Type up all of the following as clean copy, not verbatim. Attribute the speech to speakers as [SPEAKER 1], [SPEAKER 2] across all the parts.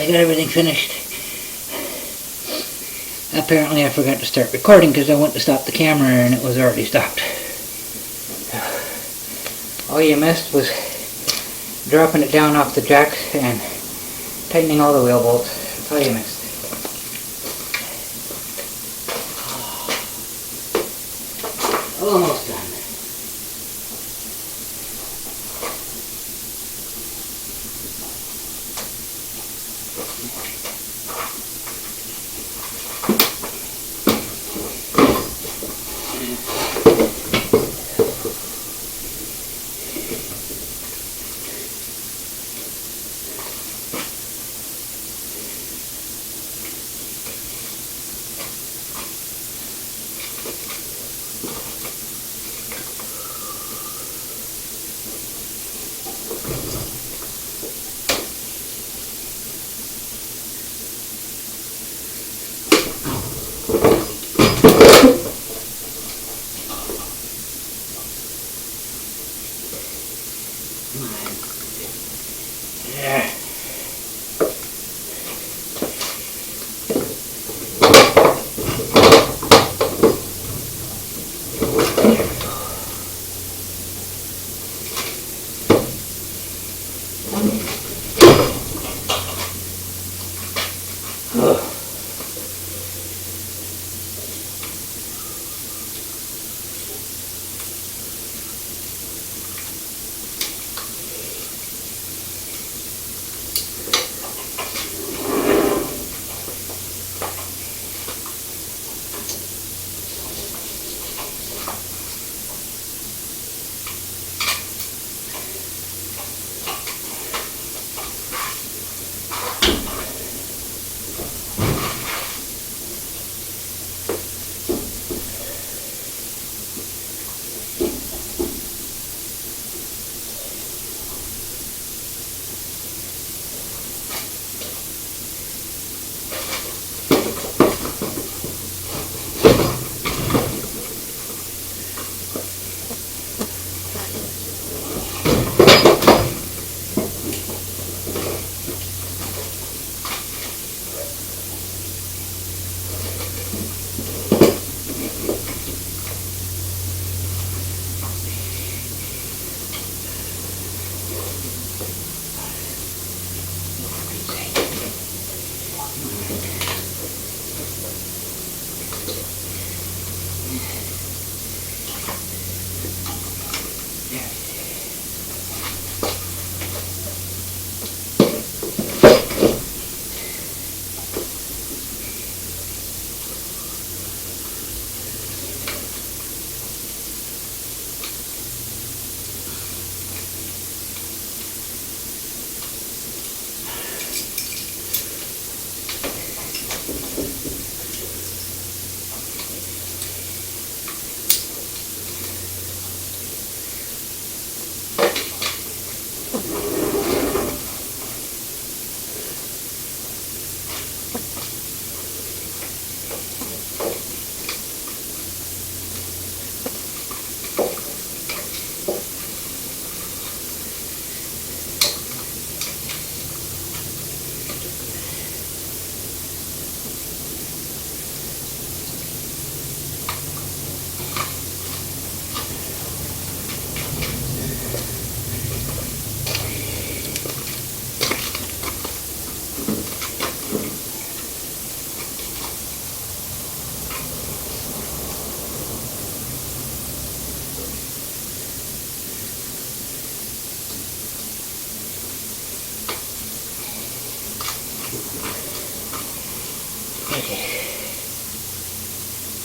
[SPEAKER 1] got everything finished. Apparently I forgot to start recording because I went to stop the camera and it was already stopped. All you missed was dropping it down off the jacks and tightening all the wheel bolts. That's all you missed. Almost done.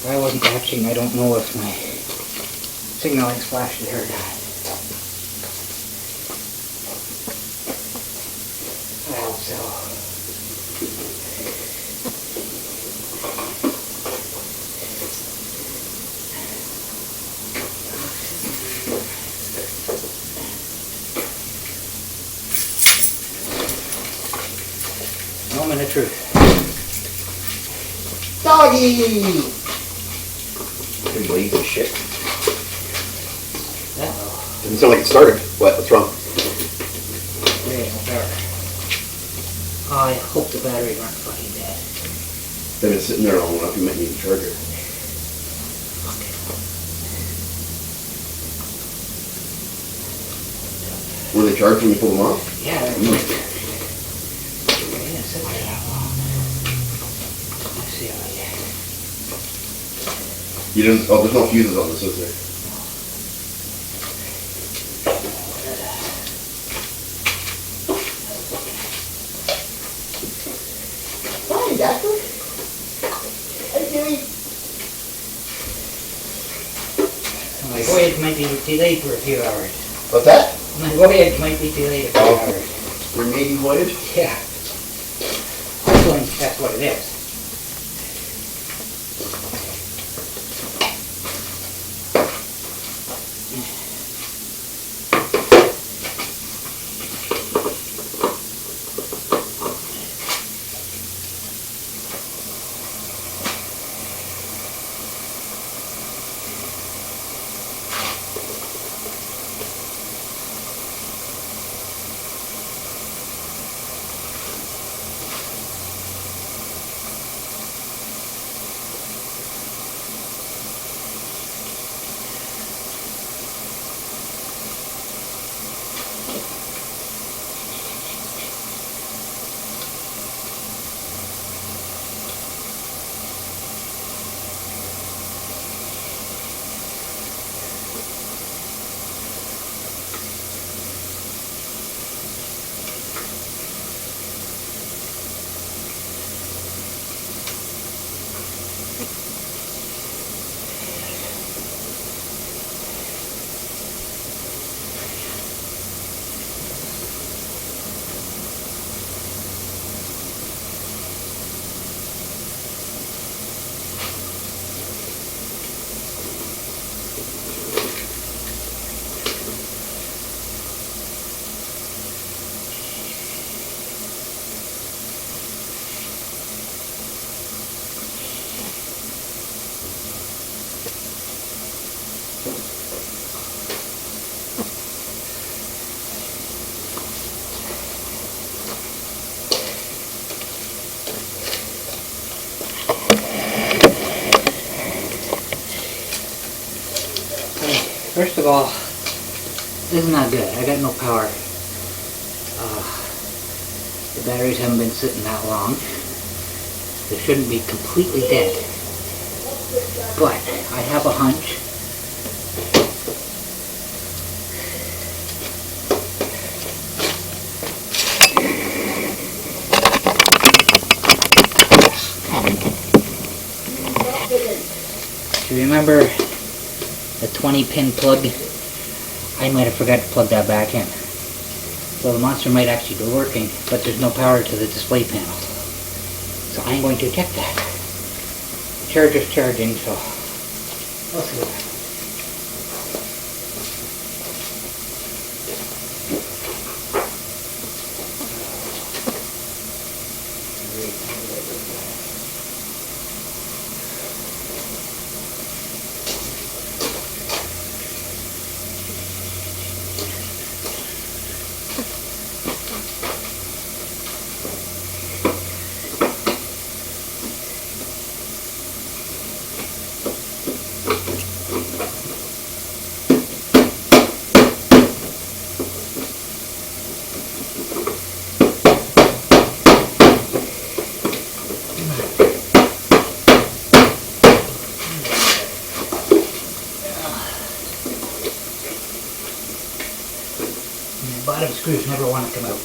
[SPEAKER 1] If I wasn't watching, I don't know if my signaling flashed there or not. I hope so. Moment of truth. Doggy!
[SPEAKER 2] Your blades and shit.
[SPEAKER 1] Uh-oh.
[SPEAKER 2] Doesn't sound like it started. What? What's wrong?
[SPEAKER 1] Okay, no power. I hope the batteries aren't fucking dead.
[SPEAKER 2] They've been sitting there long enough, you might need a charger.
[SPEAKER 1] Okay.
[SPEAKER 2] Were they charged when you pulled them off?
[SPEAKER 1] Yeah, they're quick. They didn't sit there that long. Let's see how I get.
[SPEAKER 2] You didn't, oh, there's no fuses on this, is there?
[SPEAKER 3] Hi, Doctor. How you doing?
[SPEAKER 1] My voyage might be delayed for a few hours.
[SPEAKER 3] What's that?
[SPEAKER 1] My voyage might be delayed a few hours.
[SPEAKER 3] Your maiden voyage?
[SPEAKER 1] Yeah. Hopefully that's what it is. First of all, this is not good. I got no power. The batteries haven't been sitting that long. They shouldn't be completely dead. But I have a hunch. Do you remember the 20-pin plug? I might have forgot to plug that back in. So the monster might actually be working, but there's no power to the display panel. So I'm going to check that. The charger's charging, so we'll see what happens. Bottom screws never want to come out.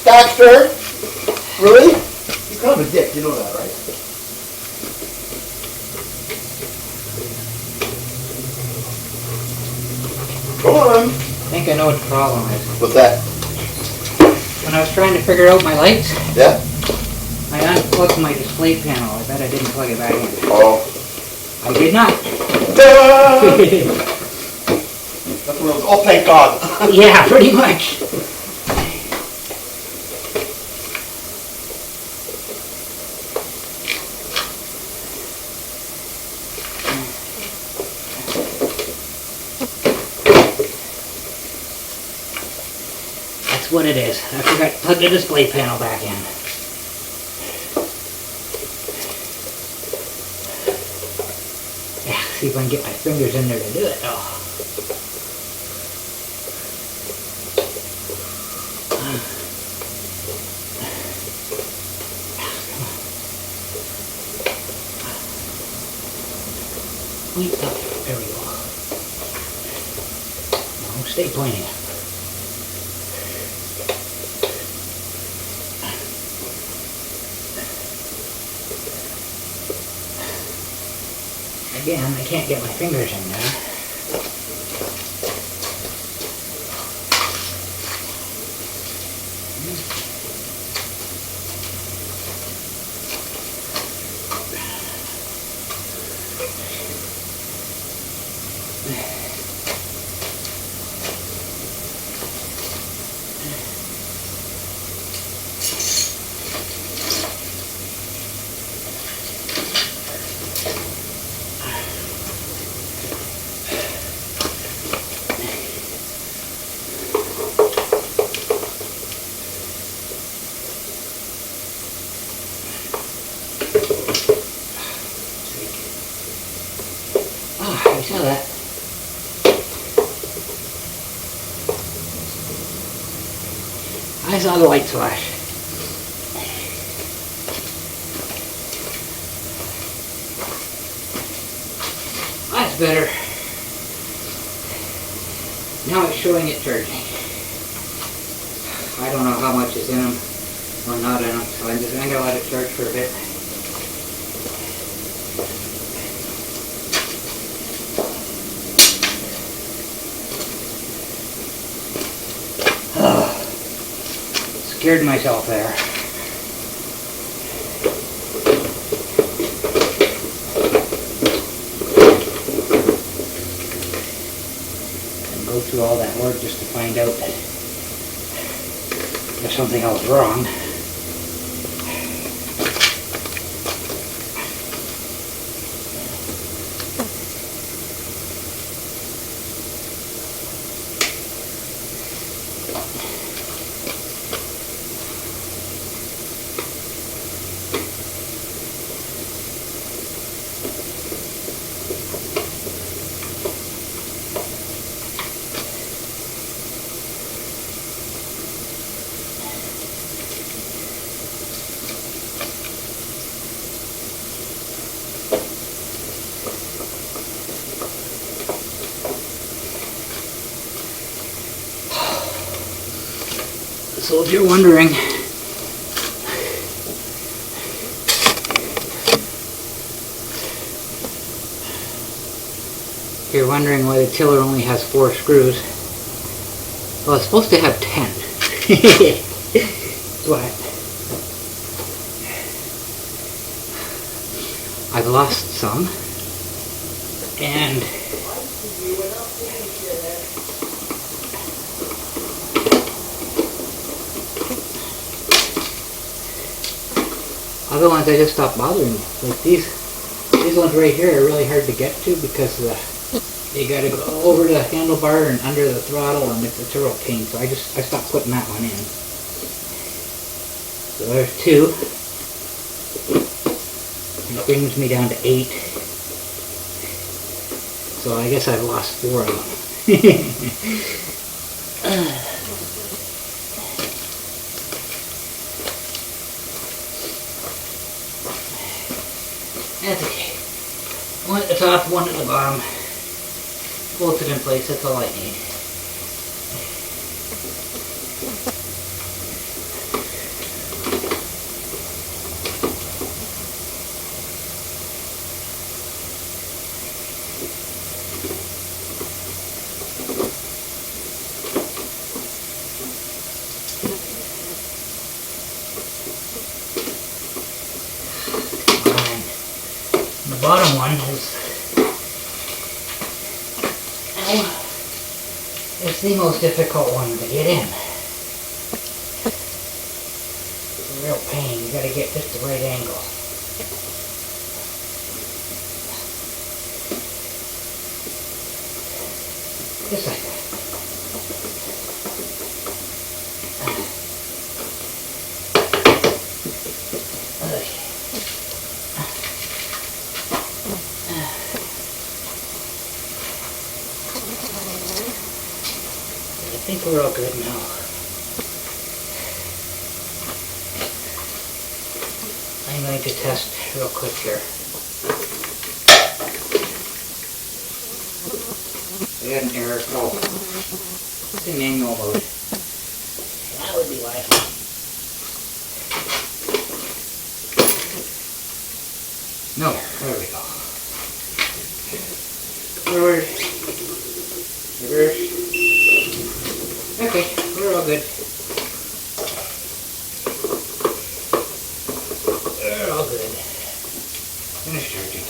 [SPEAKER 3] Dexter? Really? You're kind of a dick, you know that, right?
[SPEAKER 2] Come on.
[SPEAKER 1] I think I know what the problem is.
[SPEAKER 2] What's that?
[SPEAKER 1] When I was trying to figure out my lights,
[SPEAKER 2] Yeah?
[SPEAKER 1] I unplugged my display panel. I bet I didn't plug it back in.
[SPEAKER 2] Oh.
[SPEAKER 1] I did not.
[SPEAKER 2] That's what it was. Oh, thank God.
[SPEAKER 1] Yeah, pretty much. That's what it is. I forgot to plug the display panel back in. Yeah, see if I can get my fingers in there to do it. Oh. Point up. There we go. No, stay pointing. Again, I can't get my fingers in there. You saw that. I saw the light flash. That's better. Now it's showing it charging. I don't know how much is in them or not in them, so I'm just going to let it charge for a bit. Scared myself there. And go through all that work just to find out that there's something else wrong. So if you're wondering, why the tiller only has 4 screws, well, it's supposed to have 10. But I've lost some, and other ones I just stopped bothering me. Like these ones right here are really hard to get to because you got to go over the handlebar and under the throttle, and it's a real pain. So I stopped putting that one in. So there's 2. It brings me down to 8. So I guess I've lost 4 of them. That's okay. One at the top, one at the bottom. Bolted in place, that's all I need. one is the most difficult one to get in. It's a real pain. You gotta get just the right angle. Just like that. I think we're all good now. I'm going to test real quick here. We had an error. Oh, it's in manual mode. That would be why. No, there we go. Forward. Reverse. Okay, we're all good. We're all good. Finish charging.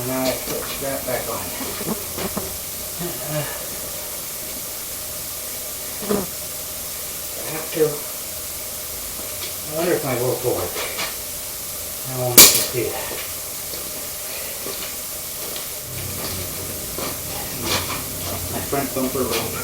[SPEAKER 1] Now I put the strap back on. I have to. I wonder if my rope will work. I won't have to see that. My front bumper rope.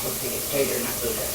[SPEAKER 1] Okay, tighter, not looser.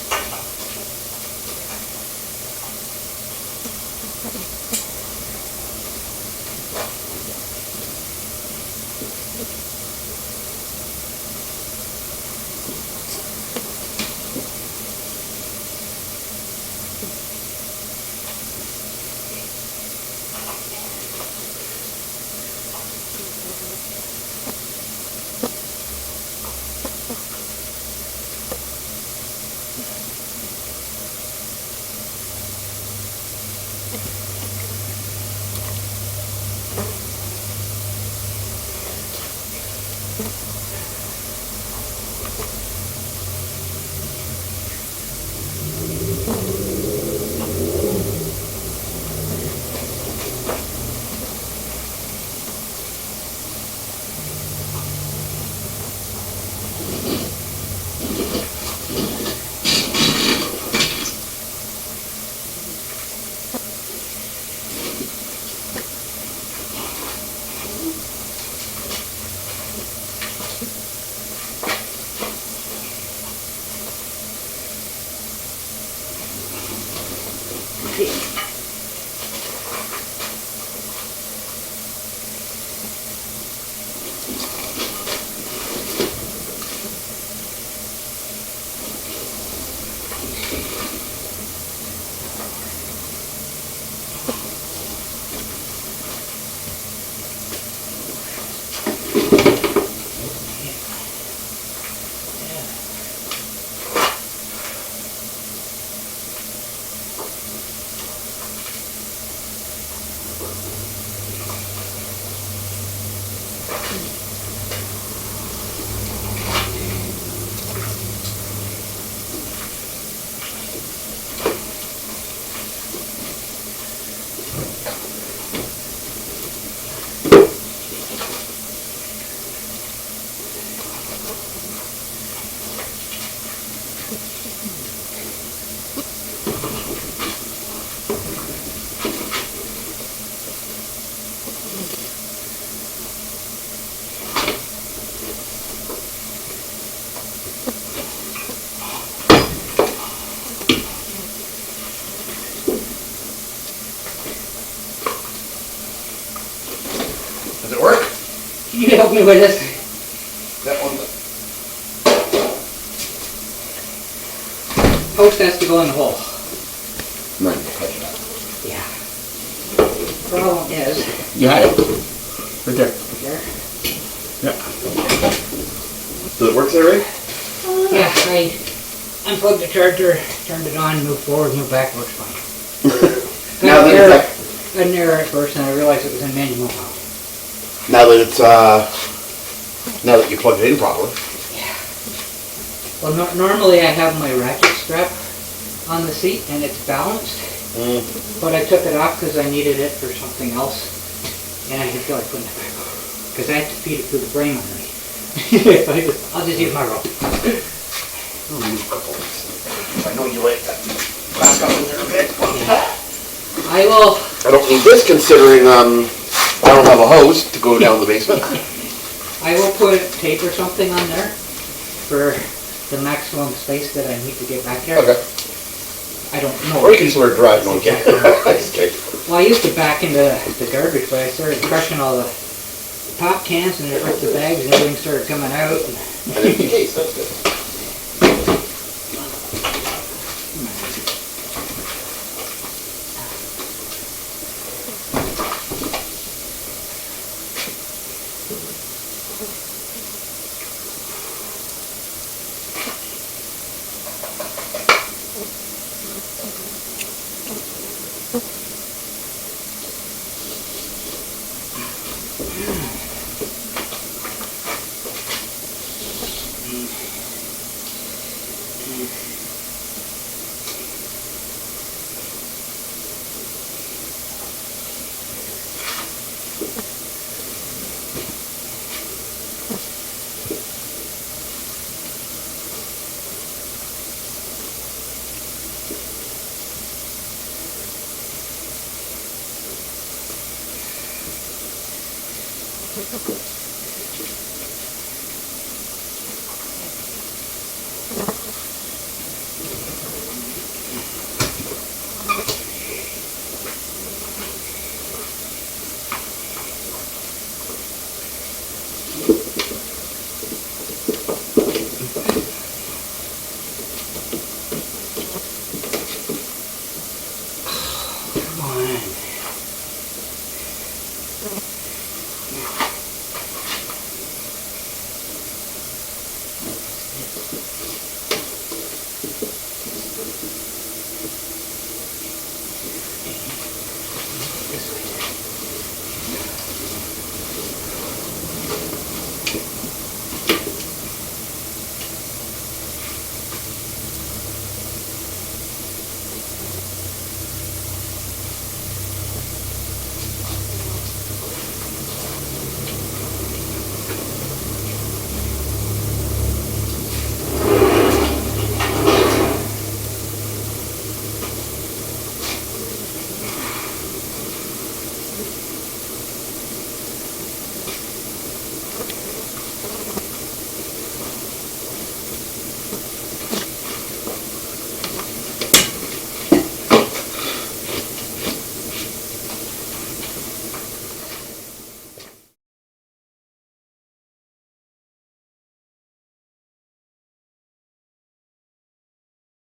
[SPEAKER 2] Does it work?
[SPEAKER 1] Can you help me with this?
[SPEAKER 2] That one.
[SPEAKER 1] Post has to go in the hole.
[SPEAKER 3] Mine will touch that.
[SPEAKER 1] Yeah. Problem is,
[SPEAKER 3] You had it. Right there.
[SPEAKER 1] there.
[SPEAKER 3] Yeah.
[SPEAKER 2] Does it work there, Ray?
[SPEAKER 1] Yeah, I unplugged the charger, turned it on, moved forward, moved back, works fine.
[SPEAKER 2] Now
[SPEAKER 1] Got
[SPEAKER 2] that
[SPEAKER 1] an error,
[SPEAKER 2] it's
[SPEAKER 1] got an error at first, and I realized it was in manual.
[SPEAKER 2] now that you plugged it in properly.
[SPEAKER 1] Yeah. Well, normally I have my ratchet strap on the seat, and it's balanced. But I took it off because I needed it for something else, and I didn't feel like putting it back on because I have to feed it through the frame underneath. I'll just use my rope.
[SPEAKER 2] I know you like that. Back up in there a bit.
[SPEAKER 1] I will.
[SPEAKER 2] I don't need this considering I don't have a hose to go down the basement.
[SPEAKER 1] I will put tape or something on there for the maximum space that I need to get back there.
[SPEAKER 2] Okay.
[SPEAKER 1] I don't know.
[SPEAKER 2] Or you can sort of drive one, okay? Okay.
[SPEAKER 1] Well, I used to back into the garbage, but I started crushing all the pop cans and it ripped the bags and everything started coming out.
[SPEAKER 2] And empty case, that's good.
[SPEAKER 1] Okay.